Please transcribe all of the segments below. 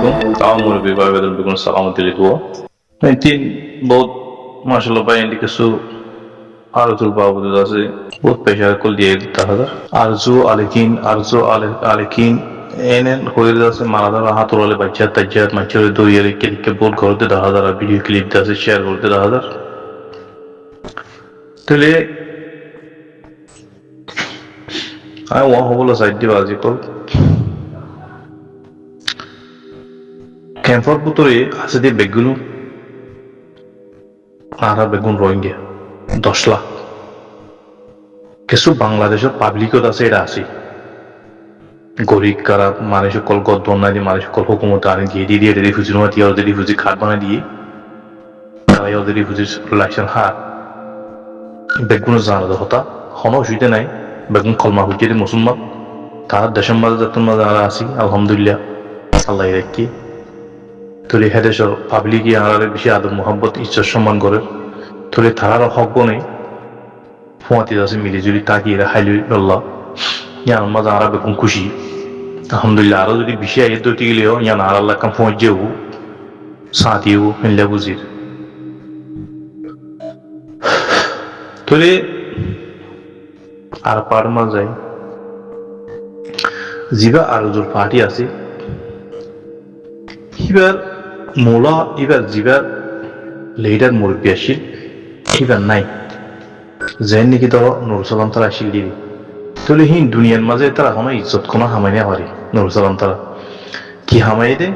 alaikum. Tamam murubi bay bedel bigun salamat diliko. Tin बहुत माशाल्लाह भाई इंडी कसु आरजुल बाबू दासे बहुत पेशा कल दिए ताहदा आरजू आलिकिन एनएन होयर दासे मालादा हाथ रोले बच्चा तज्जात मच्छर दो ये के बहुत करते दाहदा वीडियो क्लिप दासे शेयर करते दाहदा तले आई वहाँ हो बोला साइड दिवाजी को कैंपर पुतरे आसे दे बेगुनु आरा बेगुन रोहिंग्या 10 लाख কিছু বাংলাদেশের পাবলিকত আছে এটা আছে গরিব কারা মানুষ কল গদ বন্যা দিয়ে মানুষ কল হুকুমত আনি দিয়ে দিয়ে রিফিউজি নোয়া দিয়ে ওদের রিফিউজি খাট বানাই দিয়ে তারা ওদের রিফিউজি লাইসেন্স হার বেগুন জানা হতা কোনো অসুবিধা নাই বেগুন কলমা হুজিয়ে মুসলমান তারা দেশের মাঝে যাতন মাঝে আরা আছি আলহামদুলিল্লাহ আল্লাহ রাখি তোর এই দেশের পাবলিকই আরারে বেশি আদব মোহাম্মত ইজ্জত সম্মান করে তোর তারার হক নেই ফোয়াতি আছে মিলিজুলি তাকিয়ে হাইলি আল্লাহ ইয়ান মাঝে আরা বেগুন খুশি আলহামদুলিল্লাহ আরো যদি বেশি আইয়ে দইতে গেলেও ইয়ান আর আল্লাহ কাম ফোঁজ যেও সাথিও মিল্লা বুঝির তোরে আর পার মাঝে জিবা আরজুর পার্টি আছে এবার মোলা এবার জিবার লিডার মুরব্বী আসিল এবার নাই যেন নাকি তো নুরুসালাম তারা আসিল দিবি তাহলে হিন দুনিয়ার মাঝে তারা কোনো ইজ্জত কোনো হামাই না পারে নুরুসালাম তারা কি হামাই দে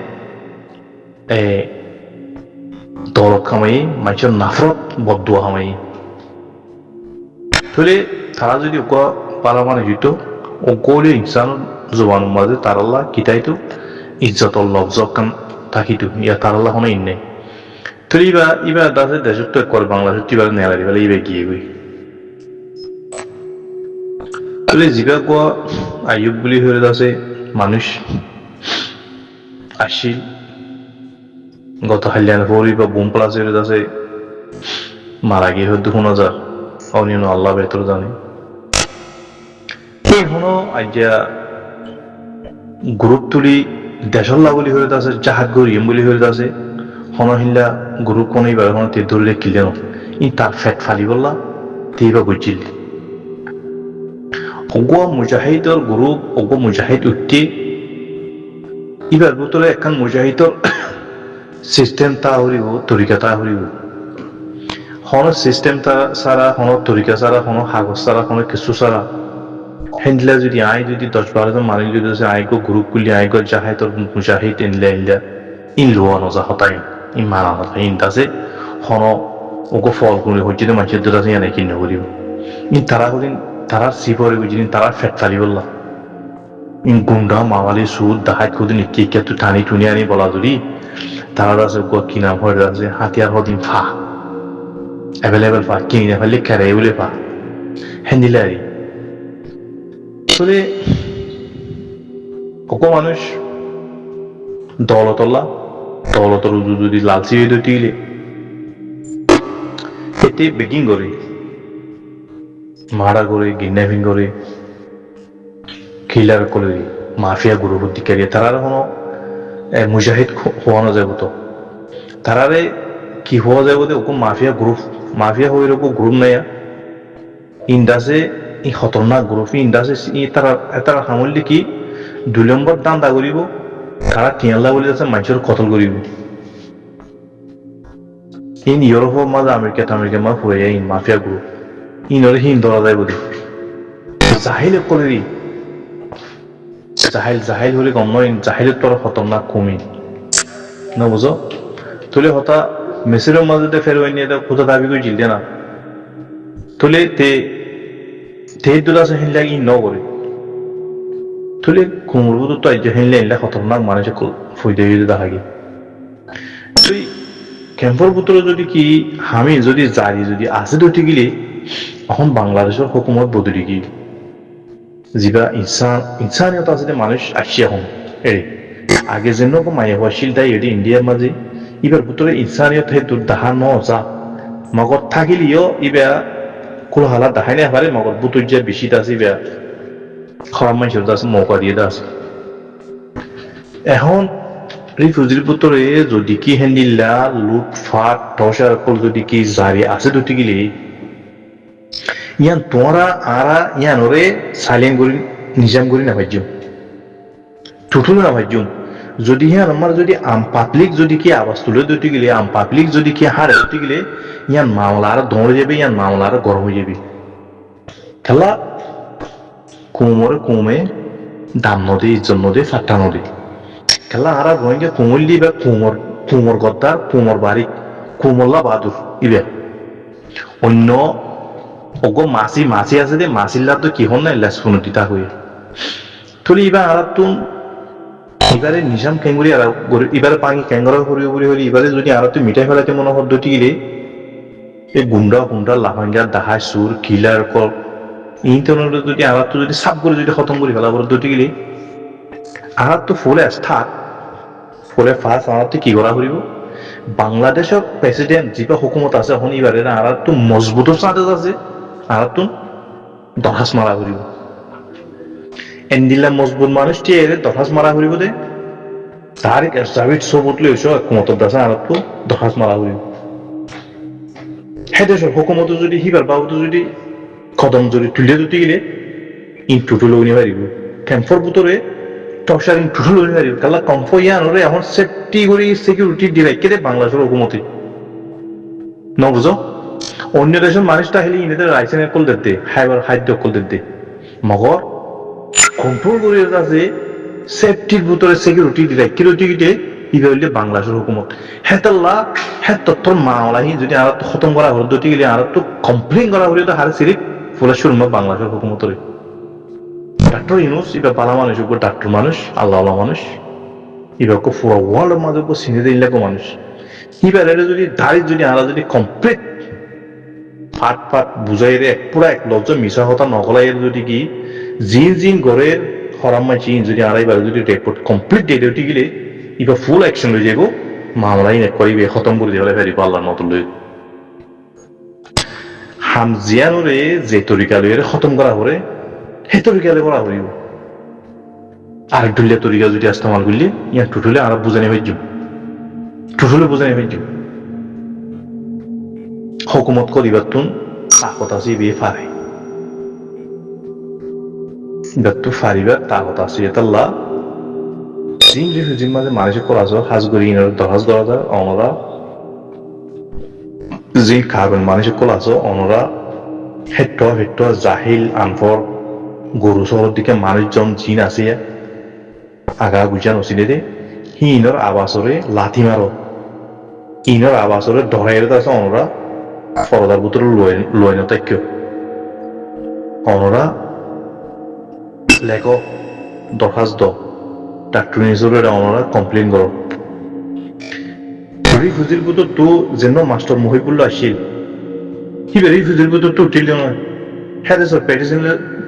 দরক হামাই মানুষের নাফরত বদুয়া হামাই তাহলে তারা যদি ওকে পারা মানে দিত ও গলে ইনসান জবানের মাঝে তার আল্লাহ কিতাইতো ইজ্জত লফজক কান থাকিতো ইয়া তার আল্লাহ কোনো ইন নেই তো ইবা দাসে দেশত তো করে বাংলাদেশ টিবার নেলা দিবা ইবে গিয়ে গই তাহলে জিবা কোয়া আইয়ুব বলি হয়ে দাসে মানুষ আসিল গত হালিয়ান ফরি বা বোম প্লাস হয়ে দাসে মারা গিয়ে হয়তো 2000 অনিয়ন আল্লাহ বেতর জানে এখনো আইয়া গ্রুপ তুলি দেশল্লা বলি হয়ে আছে জাহাজ গরিম বলি হয়ে আছে হনহিল্লা গ্রুপ কোন এইবার হন তে ধরলে কিলেন ই তার ফেট ফালি বললা তেইবা বুঝিল অগো মুজাহিদর গ্রুপ অগো মুজাহিদ উঠতে এবার বুতলে একখান মুজাহিদর সিস্টেম তা হরিব তরিকা তা হরিব হন সিস্টেম তা সারা হন তরিকা সারা হন কাগজ সারা হন কিছু সারা হেন্ডলা যদি আই যদি 10-12 জন মানুষ যদি আইগো গ্রুপ গুলি আইগো জাহাই তোর মুজাহিদ ইনলা ইন লোয়া নজা হতাই ইন মানা হতা ইন দাসে হন ওগো ফল করে হচ্ছে মানুষের দূর আছে এনে কিনে করিব ইন তারা করিন তারা সিপরে বুঝিনি তারা ফেট ফালি বললা ইন গুন্ডা মাওয়ালি সুদ দাহাত কদিন কে তুই টানি টুনি আনি বলা যদি তারা আছে গো কি নাম হয়ে আছে হাতিয়ার হদিন ফা অ্যাভেলেবেল ফা কিনে ফেললে খেরে বলে ফা হ্যান্ডিলারি আসলে ওকো মানুষ দৌলতর যদি লালচি হয়ে দিলে এতে বেকিং করে মারা করে কিডন্যাপিং করে কিলার করে মাফিয়া গ্রুপ অধিকারী তারা কোনো মুজাহিদ হওয়ানো যাব তো তারারে কি হওয়া যাব ওকে মাফিয়া হয়ে ওকে গ্রুপ নেয়া ইন্ডাসে ই খতরনাক গ্রুপ ইন্ডাসে তারা সামলি কি 2 নম্বর দান্দা করিব তারা টিয়াল্লা বলে আছে মানুষের কতল করিব ইন ইউরোপের মাঝে আমেরিকা মা হয়ে যায় ইন মাফিয়া গ্রুপ ইনরে হিন ধরা যায় বলে জাহিল করি জাহিল হলে গম নয় জাহিলের তোর খতরনাক কমি না বুঝো তুলে হতা মেসিরের মাঝে ফেরোয় নিয়ে কোথা দাবি করে জিলতে না তুলে তে দুলা আছে হিনলা ই ন করে তুলে কুমড়বুদ তো আজ হিনলে হিনলা খতরনাক মানুষ ফুই দিয়ে দেখা গিয়ে তুই ক্যাম্পর পুত্র যদি কি আমি যদি জারি যদি আছে তো ঠিক গেলে এখন বাংলাদেশের হুকুমত বদলি কি যিবা ইনসানিয়ত আছে মানুষ আসি এখন এই আগে যেন মায়ে হওয়াশীল তাই এটি ইন্ডিয়ার মাঝে এবার পুত্র ইনসানিয়ত হে তোর দাহা ন যা মগত থাকিলিও ইবা কোনো হালাত দেখাই না পারে মগত বুতুর যে বেশি আছে ইবা খারাপ মানুষের আছে মৌকা দিয়ে আছে এখন রিফিউজির ভিতরে যদি কি হ্যান্ডিল্লা লুটফাট টসার কল যদি কি জারি আছে দুটি গিলে ইয়ান তোমরা আরা ইয়ান ওরে সাইলেন্ট করি নিজাম করি না ভাইজুম টুটুল না ভাইজুম যদি ইয়ান আমার যদি আম পাবলিক যদি কি আওয়াজ তুলে দুটি গেলে আম পাবলিক যদি কি হারে দুটি গেলে ইয়ান মামলা আর দৌড়ে যাবে ইয়ান মামলা আর গরম হয়ে যাবে খেলা কোমরে কমে দাম নদী ইজ্জত নদী ফাট্টা নদী খেলা আরা রোহিঙ্গা কোমল্লি বা কোমর গদ্দার কোমর বাড়ি কোমল্লা বাহাদুর ইবে অন্য অগো মাছি আছে দে মাছিল্লা তো কি হন না ইল্লা সুনতিতা হয়ে তুলি ইবা আরা তুন এবারে নিজাম কেঙ্গুরি আর এবারে পাঙ্গি ক্যাঙ্গরা করিও বলি হলে এবারে যদি আরা তুই মিঠাই ফেলাতে মনে পদ্ধতি গেলে এই গুন্ডা লাফাঙ্গা দাহাই সুর কিলার কর ইন্টারনেট যদি আরা তো যদি সাব করে যদি খতম করি ফেলা পদ্ধতি গেলে আরা তো ফুলে থাক ফলে ফার্স্ট আরা তো কি করা করিব বাংলাদেশের প্রেসিডেন্ট যেটা হুকুমত আছে এখন এবারে আরা তো মজবুত চাঁদেজ আছে আরা তো দরখাস্ত মারা করিব এন্ডিলা মজবুত মানুষ টিয়ে দরখাস্ত মারা করিব দে তারিক জাভিদ সবুত লইছ হুকুমত দাসা আরা তো দরখাস্ত মারা করিব হেদেশের হুকুমত যদি হিবার বাবু যদি কদম যদি তুলে দিতে গেলে ইন টুটুল উনি পারিব ক্যাম্পর ভিতরে টসার ইন টুটুল উনি পারিব কালা কমফো ইয়ানরে এখন সেফটি করি সিকিউরিটি ডিরাই কেটে বাংলাদেশের হুকুমতে ন বুঝো অন্য দেশের মানুষটা হলে ইনেদের লাইসেন্স কল দিতে হাইবার খাদ্য কল দিতে মগর কন্ট্রোল করে আছে সেফটির ভিতরে সিকিউরিটি ডিরাই কিরোটি গিটে ইবে হইলে বাংলাদেশের হুকুমত হেতাল্লা হেতর মাওলাহি যদি আর খতম করা হল দুটি গেলে আর তো কমপ্লেন করা হলে তো হারে সিরিপ ফুলের শুরু বাংলাদেশের হুকুমতরে ডাক্তার ইউনুস এবার বালা মানুষ ডাক্তার মানুষ আল্লাহ মানুষ এবার পুরো ওয়ার্ল্ডের মাঝে চিনে দিলে মানুষ এবার এটা যদি দাঁড়িয়ে যদি আরা যদি কমপ্লিট ফাট বুঝাই রে পুরা এক লজ্জ মিশা হতা নকলাই যদি কি জিন করে হরাম মাই চিন যদি আড়াইবার যদি রেপোর্ট কমপ্লিট ডেটে উঠি গেলে এবার ফুল অ্যাকশন লই যাব মামলাই নেক করিবে খতম করে দিলে ফেরিব আল্লাহর মত লই হামজিয়ানরে যে তরিকা লইরে খতম করা হরে হে তরিকা লই করা হইব আর দুলিয়া তরিকা যদি ইস্তেমাল করলে ইয়া টুটুলে আর বুঝানি হইজ টুটুলে বুঝানি হইজ হুকুমত করিবার তুন তাকত আছে বিয়ে ফারে দত্তু ফারিবার তাকত আছে এতাল্লাহ জিম রিফিউজির মাঝে মানুষ করাছ হাজগরি ইনার দহাজ করা যায় অনরা জিম খাবেন মানুষ করাছ অনরা হেট্ট জাহিল আনফর গরু শহরের দিকে মানুষজন জিন আছে আগা গুজান ওসিলে দে হি ইনর আবাসরে লাথি মারো ইনর আবাসরে ধরাইরে আছে অনরা ফরদার ভিতরে লয় না তাইক্য অনরা লেখ দরখাস্ত ডাক্তার নিজের অনরা কমপ্লেন করো রিফিউজির ভিতর তো যেন মাস্টার মহিবুল্লাহ আসিল হিবে রিফিউজির ভিতর তো উঠিল না হ্যাঁ স্যার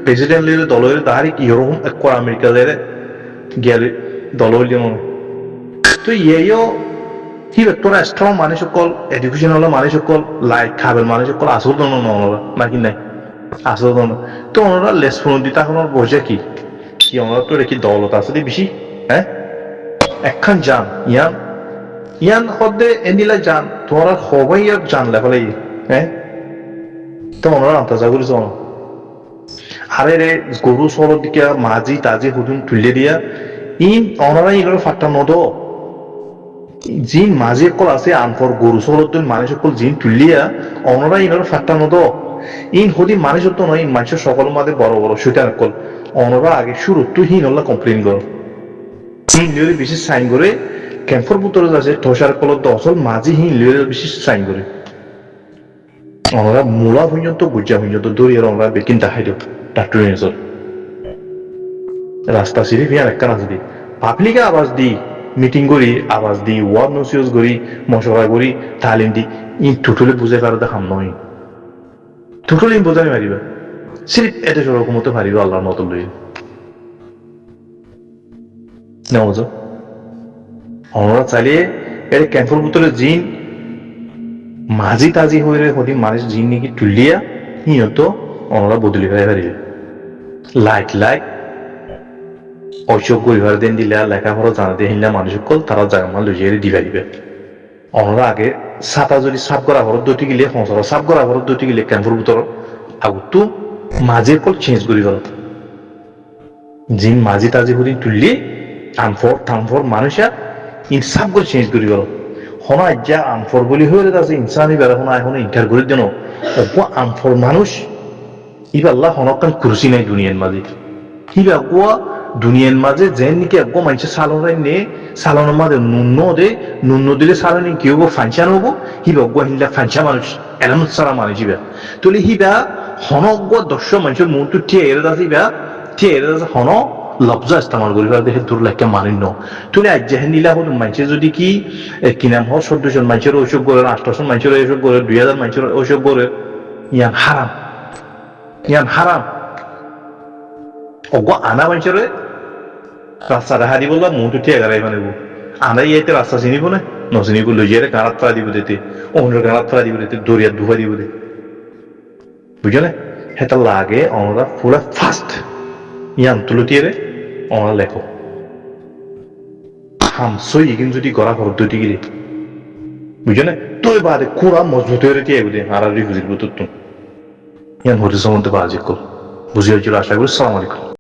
প্রেসিডেন্ট লিয়ে দলের তাহারি কি রকম এক আমেরিকা লিয়ে গেলে দল হইল তো ইয়েও হিবে তোরা স্ট্রং মানুষ সকল এডুকেশন হলো মানুষ সকল লাইক খাবেন মানুষ সকল আসল দন ওনারা নাকি নাই আসল দন তো ওনারা লেস ফোন দিতে এখন বসে কি ওনারা তো রেখি দৌলত আছে বেশি হ্যাঁ একখান যান ইয়ান হদে এনিলা যান তোমরা সবাই আর জানলে ফেলে হ্যাঁ তো ওনারা আন্তাজা করেছ আরে রে গরু সরর দিকে মাঝি তাজি হুদুন তুলে দিয়া ওনারা এগুলো ফাট্টা নদ জিন মাঝি কল আছে আনফর গরু সরর দিন মানুষ সকল জিন তুলিয়া ওনারা এগুলো ফাট্টা নদ হদি মানুষ তো নয় মানুষের সকল মাঝে বড় সেটা কল ওনারা আগে শুরু তুই হিনল্লা কমপ্লেন কর যদি বেশি সাইন করে ক্যাম্পর ভিতরে আছে ঠোসার কলত অসল মাঝি বেশি সাইন করে ওনারা মূলা পর্যন্ত গুজা পর্যন্ত দৌড়িয়ে ওনারা বেকিন দেখাই দেব ডাক্তার নিজের রাস্তা সিঁড়ি ফিয়ার একটা আছে দি পাবলিকে আওয়াজ দি মিটিং করি আওয়াজ দি ওয়ার্ড নসিহত করি মশলা করি তালিম দি টোটালি বুঝাই পারে দেখাম নয় টোটালি বোঝানি পারিবা সিরিপ এতে সরকম মতো পারিবা আল্লাহর মতো লই না বুঝো ওনারা চালিয়ে এর ক্যাম্পের ভিতরে জিন মাঝি তাজি হয়ে হদি মানুষ জিন নাকি তুলিয়া নিহত ওনারা বদলি হয়ে পারিবে লাইক অযোগ্য বিভার দিন দিলে লেখাপড়া জানাতে হিন্দা মানুষ কল তারা জায়গা মাল লুজিয়ে দিবা দিবে অনরা আগে সাতা যদি সাপ করা ঘর দুটি গিলে সংসার সাপ করা ঘর দুটি গিলে ক্যাম্পর ভিতর আগতো মাঝে কল চেঞ্জ করি গেল জিন মাঝি তাজি করে তুললে আনফর থানফর মানুষা ইন সাপ করে চেঞ্জ করি গেল হনা যা আনফর বলি হয়ে আছে ইনসানি বেড়া হনা এখন ইন্টার করে দেন অল্প আনফর মানুষ ইবাল্লাহ হনকান কুরসি নাই দুনিয়ার মাঝে ইবা গোয়া দুনিয়ার মাঝে যে নাকি একগো মানুষের সালনাই নে সালনের মাঝে নুন্ন দিলে সালনে কি হবো ফাংশন হবো হিবা গো হিল্লা ফাংশা মানুষ এলাম সারা মানুষ হিবা তুলে হিবা হনজ্ঞ দর্শ মানুষের মুহূর্ত ঠিয়ে এরে আছে হন লব্জা ইস্তেমাল করি দেখে দূর লাগে মানিন্য তুলে আজ যেহেন নীলা হল মানুষের যদি কি নাম হয় 14 জন মানুষের ঐসব করে 8 জন মানুষের ঐসব করে 2000 মানুষের ঐসব করে ইয়ান হারাম অজ্ঞ আনা মানুষের রাস্তাটা হারি বললাম মুহূর্ত ঠিয়ে গাড়াই মানে আনা ইয়েতে রাস্তা চিনিব না নচিনিব লজিয়ে গাঁত ফেলা দিব দিতে অন্যের গাঁত ফেলা দিব দিতে দরিয়াত ধুবা দিব দে বুঝছো না সেটা লাগে আমরা পুরা ফাস্ট ইয়ান তুলতিয়ে আমরা লেখো হামসই ইগিন যদি গড়া ঘর দুটি গিরে বুঝছো না তোর বাদে কুড়া মজবুত হয়ে রেখে দে আর বুঝিব তোর ইয়ান হরিস মধ্যে বাজিক বুঝিয়ে হয়েছিল আশা করি সালাম আলাইকুম